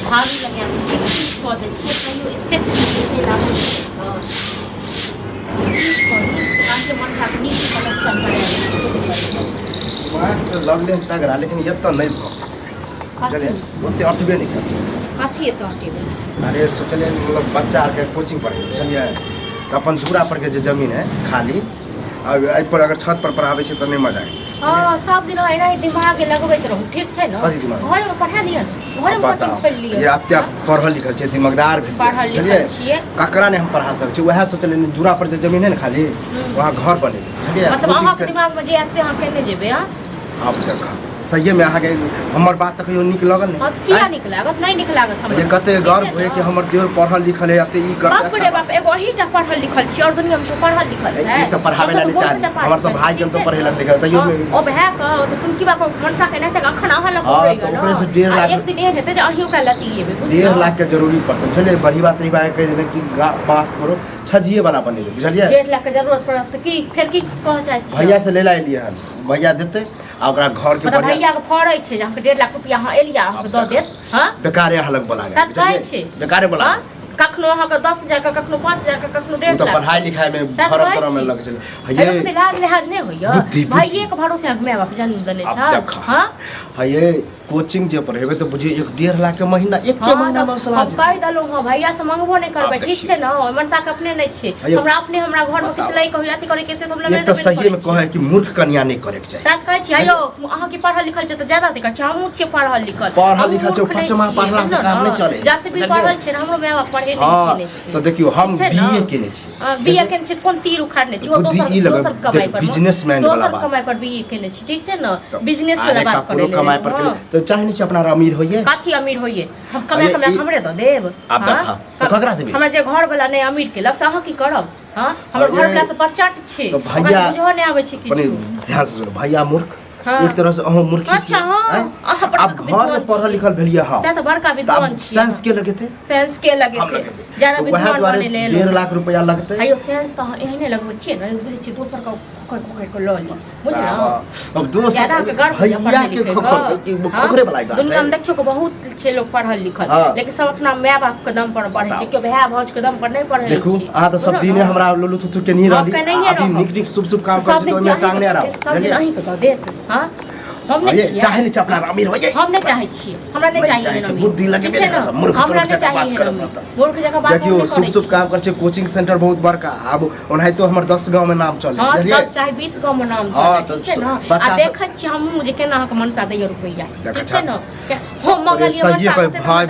झाड़ू लगा दै छियै किछु कऽ दै छियै कहियो एतेक छै लागल कामके मनसाके नीक कलेक्शन करै लगले तगड़ा लेकिन एतऽ नहीं चलिए ओते अटबे नहीं कर कथी एतऽ हटेबै अरे सोचलिए मतलब बच्चा के कोचिंग पढ़े चलिए तो अपन दूरा पर के जो जमीन है खाली अब एहि पर अगर छत पर पढ़ावे छै तो नहीं मजा आए हाँ सब दिन एना दिमाग लगबैत रहू ठीक छै ने कथी दिमाग घरे में पढ़ा दियौ घरे में कोचिंग खोल लियौ ये अत्या पढ़ल लिखल छै दिमागदार भी पढ़ल लिखल छियै ककरा ने हम पढ़ा सकै छी वएह सोचलिए दूरा पर जो जमीन है ना खाली वहाँ घर बने चलिए मतलब अहाँके दिमाग में जे आयत से अहाँ केने जेबै हां आप देखा सही में अहाँ के हमर बात तक यो निक लगल नहीं किया निक लागत नहीं निक लागत हमरा ये कते गर्व होय कि हमर देवर पढ़ल लिखल है अते ई कर बाप रे बाप एगो ही टा पढ़ल लिखल छी और दुनिया में तो पढ़ल लिखल छै ई तो पढ़ावे ला नहीं चाहिए हमर तो भाई जन तो पढ़ेलक लिखल तइयो में ओ भए क तो तुम की बाप मनसा के नहीं तक अखन अहाँ लग हां तो ओकरे से 1.5 लाख एक दिन एहन हेतै जे अही ओकरा लती लेबै 1.5 लाख के जरूरी पड़तै चलिए बड़ी बात नहीं बात कह देने कि पास करो छजिए वाला बनेबे बुझलिए 1.5 लाख के जरूरत पड़त की फिर की कह चाहै छी भैया से ले ला लिए हन भैया देते आ ओकरा घर के मतलब भैया के फड़ै छै जे हमके 1.5 लाख रुपया अहाँ एलिया अहाँके दऽ देत हां बेकारे हलक बोला गया सब कहै छै बेकारे बोला कखनो अहाँके 10,000 के कखनो 5,000 के कखनो 1.5 लाख तो पढ़ाई लिखाई में फरक तरह में लग चले ये लाज लिहाज नहीं होइया भाइये के भरोसे माय बाप जन्म देने छ हां ये कोचिंग जे पढ़ेबे तो बुझिए 1.5 लाख के महीना एक के महीना में सलाह कह दलो हां भैया से मंगबो नहीं करबै ठीक छै ना मनसा के अपने नहीं छै हमरा घर में किछ लै कहै अथि करे के से हम एक तो सही में कहे कि मूर्ख कन्या नहीं करे के चाहिए साथ कहै छी आयो अहाँ की पढ़ल लिखल छै त ज्यादा दिक्कत छै हमहु छी पढ़ल लिखल छै पचमा पढ़ला से काम नहीं चले जाते भी पढ़ल छै हमरो माय बाप पढ़े नहीं केने छै तो देखियो हम बीए केने छी बीए केने छी कोन तीर उखाड़ने छी ओ दोसर कमाई पर बिजनेसमैन वाला बात कमाई पर बीए केने छी ठीक छै ना बिजनेस वाला बात करे कमाई पर तो चाहे नहीं अपना अमीर होइए काथी अमीर होइए हम कमाई हमरे दो देब आप देखा तो ककरा देबे हमरा जे घर वाला नहीं अमीर के लक्ष्य अहाँ की करब हां हमर घर वाला तो परचाट छै तो भैया बुझो नहीं आबै छै किछु ध्यान से सुनो भैया मूर्ख एक तरह से अहो मूर्ख अच्छा हां आप घर में पढ़ल लिखल भेलिए हां से तो बड़का विद्वान छी सेंस के लगे थे ज्यादा विद्वान बने ले 1.5 लाख रुपया लगते आयो सेंस तो एहने लगबै छियै न बुझै छी दोसर का पकड़ को लऽ ली बुझला अब दोसर ज्यादा के गर्व भैया के खोखरे वाला बात दुनिया में देखियो के बहुत छे लोग पढ़ल लिखल लेकिन सब अपना माय बाप के दम पर पढ़ै छै के भाई भौज के दम पर नहीं पढ़ै छै देखू आ तो सब दिने हमरा लोलू थुथु के नहीं रहली अभी निक निक शुभ शुभ काम कर छी तो में टांगने रहो सब दिन अहीं के दऽ देत हां हम नहीं चाहे नहीं अपना अमीर हो जाए हम नहीं चाहे छी हमरा नहीं चाहिए बुद्धि लगे मेरे मूर्ख हमरा नहीं चाहिए बात करत मूर्ख जगह बात देखियो शुभ शुभ काम कर छै कोचिंग सेंटर बहुत बड़का अब ओनाहि तो हमर 10 गांव में नाम चले हां 10 चाहे 20 गांव में नाम चले ठीक छै ना आ देखै छी हम जे केना अहाँ के मनसा दैय रुपैया ठीक छै ना हम मंगलिए मनसा से भाई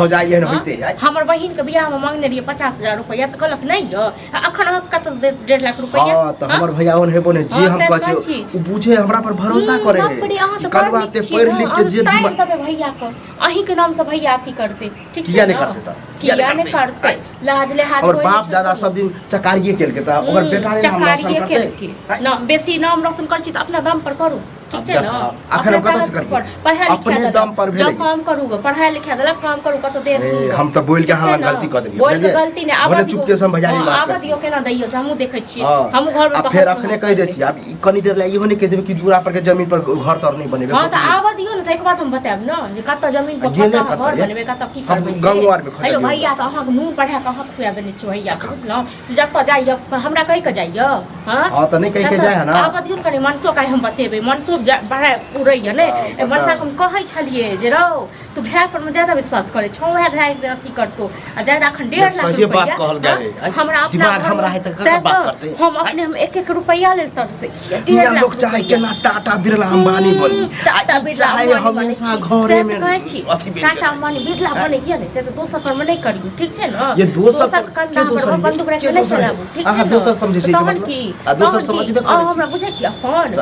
हो जाइए न होते हमर बहिन के बियाह में मांगने रहिए 50,000 रुपैया त कहलक नहीं य अखन अहाँ कत से 1.5 लाख रुपैया हां त हमर भैया ओन हेबो ने जे हम कहै छी उ पूछे हमरा पर भरोसा करे करवाते पढ़ लिख के जे तबे भैया को अहीं के नाम से भैया अथी करते ठीक किया नहीं करते त किया नहीं करते लाज लिहाज और बाप दादा सब दिन चकारिए केल के त ओकर बेटा रे नाम रोशन करते ना बेसी नाम रोशन कर छी त अपना दम पर करू ठीक छै ना अखन कत से करिए अपने दम पर भेले जब काम करूगा पढ़ाई लिखाई देलक काम करू कत दे हम त बोल के हां गलती कर देलिए बोल गलती ने आब चुपके से भजारी बात आब दियो केना दैयो से हमहु देखै छी हम घर में फिर अखने कह दे छी अब कनी देर ले इहो नहीं कह देबे कि दूरा पर के जमीन पर घर तर नहीं बनेबे हां त आब दियो न त एक बात हम बताएब न जे कत जमीन पर कत घर बनेबे कत की करबे गंगवार में हेलो भैया त अहाँ मुंह पढ़ा के अहाँ खुया देने छी भैया बुझलौ जत जाइय हमरा कहि के जाइय हां हां त नहीं कहि के जाय है ना आब दियो कनी मनसो काहे हम बतेबे मनसो बड़ा उड़ैय ने मनसा हम कहै छलिए जे रौ तू भाई पर में ज्यादा विश्वास करे छौ है भाई अथी करतो आ ज्यादा अखन 1.5 लाख सही बात कहल जाय हमरा दिमाग हमरा है त बात करते हम अपने हम 1-1 रुपया ले तरसे छियै 1.5 लोग चाहे केना टाटा बिरला अंबानी बनी चाहे हमेशा घरे में अथी टाटा अंबानी बिरला बने किया नहीं त दोसर पर में नहीं करियो ठीक छै ना ये दोसर कंधा पर बंदूक रख के नहीं चलाबू ठीक छै अहाँ दोसर समझै छी मतलब आ दोसर समझबे करै छी हमरा बुझै छी अपन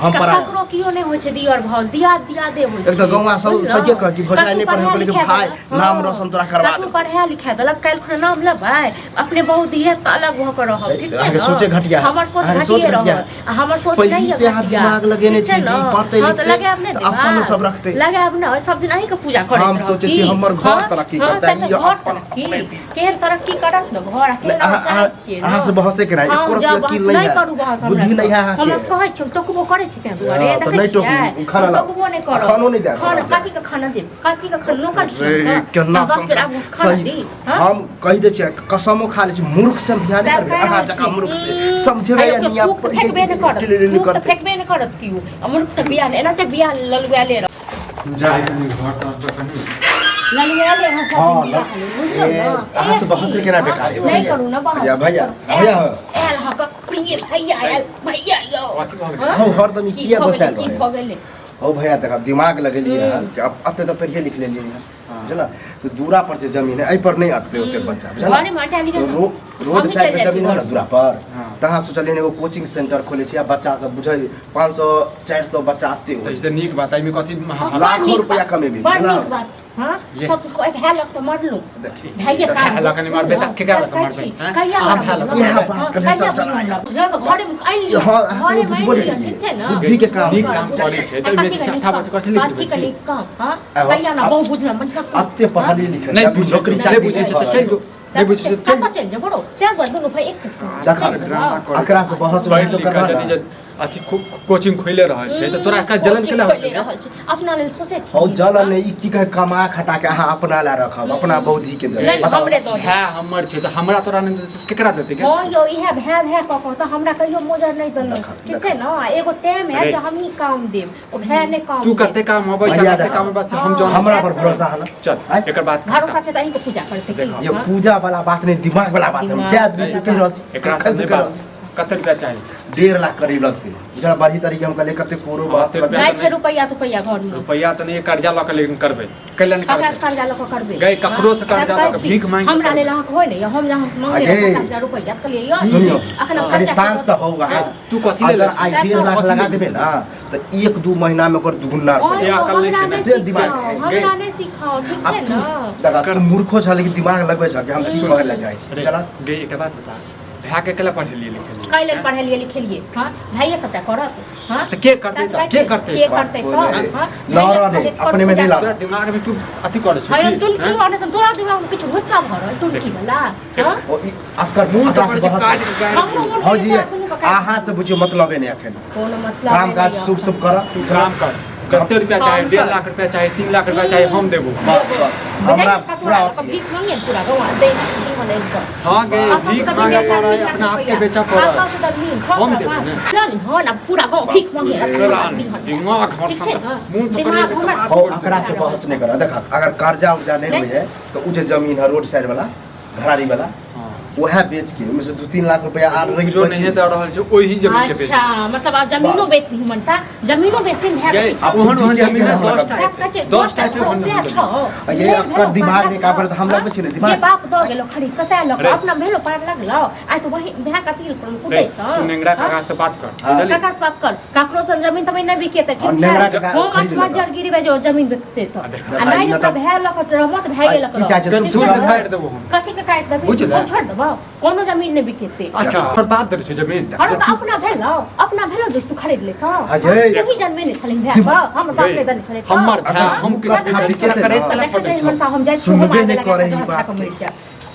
हम पर ककरो कियो नहीं होय छै दियर भाव दिया दे होय छै एक त गौवा सब सजे कह कि भजाय नहीं पढ़े बोले कि भाई नाम रोशन तोरा करवा दे तू पढ़ा लिखा देलक काल खुना नाम लेबै अपने बहुत दिए त अलग हो कर रहब ठीक छै ना सोचे घटिया हमर सोच घटिया हमर सोच नहीं है से हाथ दिमाग लगेने छी पढ़ते लिखते अपन सब रखते लगाब ना सब दिन अही के पूजा करे हम सोचे छी हमर घर तरक्की करता ई अपन केर तरक्की करत न घर अकेला चाहे छियै अहाँ से बहसे के नहीं एको रुपया की नहीं है बुद्धि नहीं है हम कहै छी टोकबो करे छी त दुआ करे तो नहीं तो खाना ला वो नहीं करो खानो नहीं दे खाना काटी का खाना दे काटी का खाना का अरे केना सही हम कहि दे छियै कसमो खा ले छी मूर्ख से ध्यान करबे आहा जका मूर्ख से समझबे या निया फेकबे नहीं करत फेकबे नहीं करत कियो मूर्ख से बियाह एना ते बियाह ललुआ ले जाए घर तर कनी ललुआ ले अहाँ से बहस केना बेकार है नहीं करू ना बहस भैया भैया एल हक प्रिय भैया यो हम हरदम किया बसाल की रहे भ गेले ओ भैया तक दिमाग लगेलिए कि अब अते तो पढ़िए लिख लेलिए बुझला तो दूरा पर जो जमीन है एहि पर नहीं अटते होते बच्चा बुझला घरे माटे आली के रोड साइड पे जमीन है ना दूरा पर तहाँ सोचलिए एगो कोचिंग सेंटर खोले छी बच्चा सब बुझे 500 400 बच्चा आते हो त नीक बात है कथि लाखों रुपया कमेबी बड़ नीक बात हां सब को एक है लग तो मर लो भाई का लग नहीं मारबे त के लग मारबे कहिया यह बात करने चल बुझला तो घरे में आई हां घरे बुझबो में नहीं ठीक है ना बुद्धि के काम नीक काम करे छै त में से अठा बच कथि लिख देबै छी काम हां कहिया ना बहु बुझना मन सब अते पढ़ले लिखे नहीं बुझो नहीं बुझे छै त चल जो नहीं बुझे छै चल चल जा बड़ो त्या गर दुनु भाई एक देखा अकरा से बहस पढ़ तो लिख करवा जदी अथी कोचिंग खोले रहल छै त तोरा का जलन केला होय छै अपना लेल सोचे छी और जलन ने ई की कहे कमा खटा के अहाँ अपना ला रखब अपना बौद्धि के दे नहीं हमरे तो है हमर छै त हमरा तोरा ने केकरा देते के हां यो इहे भै क त हमरा कहियो मोजर नहीं दल ठीक छै ना एगो टाइम है जो हम ही काम देब ओ भै ने काम तू कते काम होबै छै कते काम बस हम जान हमरा पर भरोसा है ना चल एकर बात भरोसा से त अहीं को पूजा करते की ये पूजा वाला बात नहीं दिमाग वाला बात हम क्या आदमी से कह रहल छी एकरा से बात कते रुपया चाहिए 1.5 लाख करीब लगते जरा बढ़ी तरीके हम कहले कते कोरो बात नहीं 6 रुपया तो पैया घर में रुपया त नहीं कर्जा ल के लेकिन करबे कैला नहीं ककरा करबे कर्जा ल के करबे गए ककरो से कर्जा ल के भीख मांग हमरा ले लाख होय ने हम जहां मांगे 50,000 रुपया त लिए सुनियो अखन कनी शांत तो होगा तू कथि ले अगर आई 1.5 लाख लगा देबे ना तो 1-2 महीना में ओकर दुगुना से अकल नहीं छै ना से दिमाग हमरा नहीं सिखाओ ठीक छै ना दादा तू मूर्खो छ लेकिन दिमाग लगबै छ कि हम की कहै ला चाहै छी चला गे एक बात बता भैया के केला पढ़लिए लिखलिए कैले पढ़लिए लिखलिए हां भाइये सबटा करत हां त के करते के करते तो हां लौरा ने अपने में नहीं ला तोरा दिमाग में तू अथी करे छै हां तुम की आने तो तोरा दिमाग में कुछ गुस्सा भरल तुम की वाला हां अकर मुंह तो मुंह पर से काट हां जी आहा से बुझियो मतलबे नहीं अखन कोनो मतलब काम काज शुभ शुभ कर तू काम कर कते रुपया चाहे 1.5 लाख रुपया चाहे 3 लाख रुपया चाहे हम देबो बस बस हमरा पूरा भीख मांगे पूरा गवा दे नहीं तो हां गे भीख मांगे पड़ा है अपना आप के बेचा पड़ा हम देबो ने चल हां ना पूरा गवा भीख मांगे दिमाग हमर संग मुंह तो करे और अकरा से बहस नहीं कर देखा अगर कर्जा उर्जा नहीं हुई है तो उ जे जमीन है रोड साइड वाला घरारी वाला वह बेच के उनमें से 2-3 लाख रुपया आ रही जो नहीं दे रहल छै ओही जमीन के बेच अच्छा मतलब आप जमीनो बेच दी मनसा जमीनो बेचते हैं गए ओहन ओहन जमीन 10 टा ये अकर दिमाग नहीं काबर हम लोग में दिमाग जे बाप दो गेलो खरी कसा लोग अपना भेलो पार लगलो आइ तो वही भै कतिल पर कुदै छ तू नेंगरा काका से बात कर काका से बात कर काकरो से जमीन तमे नहीं बिके त ठीक छै हम मजर गिरी बे जो जमीन बेचते तो आ नहीं तो भै लक रहमत भै गेलक काट देबो हम कथि के काट देबो छोड़ देबो कोनो जमीन नहीं बिकेते अच्छा बर्बाद दे छै जमीन अरे तो अपना भेलो दोस्त तू खरीद ले तो अजय तू ही जन्मे नहीं छलिन भै बा हम बाप ले दने छले हमर भै हम कितना बिकेत करे मनसा हम जाय सुनबे नहीं करे ई बात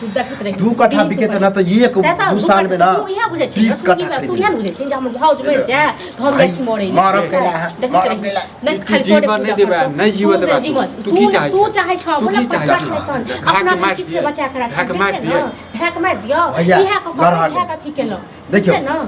तू देखत रही 2 कट्ठा बिके त ना तो एक 2 साल में ना तू यहां बुझे छी 20 कट्ठा तू यहां बुझे छी जे हमर भाव जे बढ़ जाय हम जाय छी मोरे मारब केला मारब केला नहीं खाली जीवन नहीं देबे नहीं जीव देबे तू की चाहे तू चाहे छ तू की चाहे अपना मार दियो बचा के भाग मार दियो भाग मार दियो इहा को भाग की केलो देखियो ना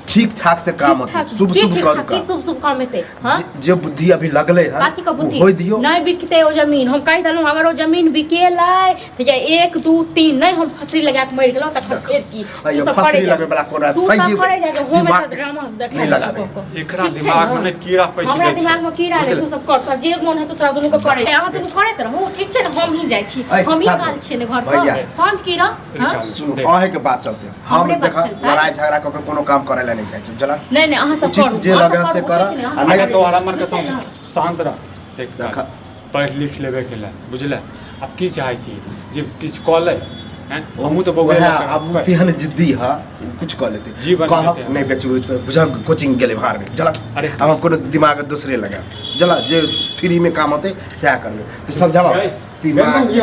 ठीक ठाक से काम होते शुभ शुभ करू का शुभ शुभ काम होते हां जे बुद्धि अभी लगले है बाकी का बुद्धि होय दियो नहीं बिकते ओ जमीन हम कहि दलु अगर ओ जमीन बिकेलै ठीक है 1 2 3 नहीं हम फसरी लगा के मर गेलो त फेर की ये फसरी लगे वाला कोना सही करे जा हो में ड्रामा देखे एकरा दिमाग में कीड़ा पैसा हमरा दिमाग में कीड़ा रे तू सब कर जे मन है तो तोरा दुनु को करे अहाँ दुनु करैत रहू ठीक छै न हम ही जाय छी हम ही काल छै ने घर पर शांत की रह हां सुनो आहे के बात चलते हम देखा लड़ाई झगड़ा क कोनो काम करे ला नहीं चाहे चला नहीं नहीं अहाँ सब करू जे लगे से कर आ नहीं तो हमर के शांत रह देख पढ़ लिख लेबे केला बुझले अब की चाहे छी जे किछ क ले हैं हमहु तो बगल अब तेहन जिद्दी है कुछ कर लेते जीवन कह नहीं बेचू बुझा कोचिंग गेले बाहर में जला अब कोनो दिमाग दूसरे लगा जला जे फ्री में काम होते सह करबे समझावा दिमाग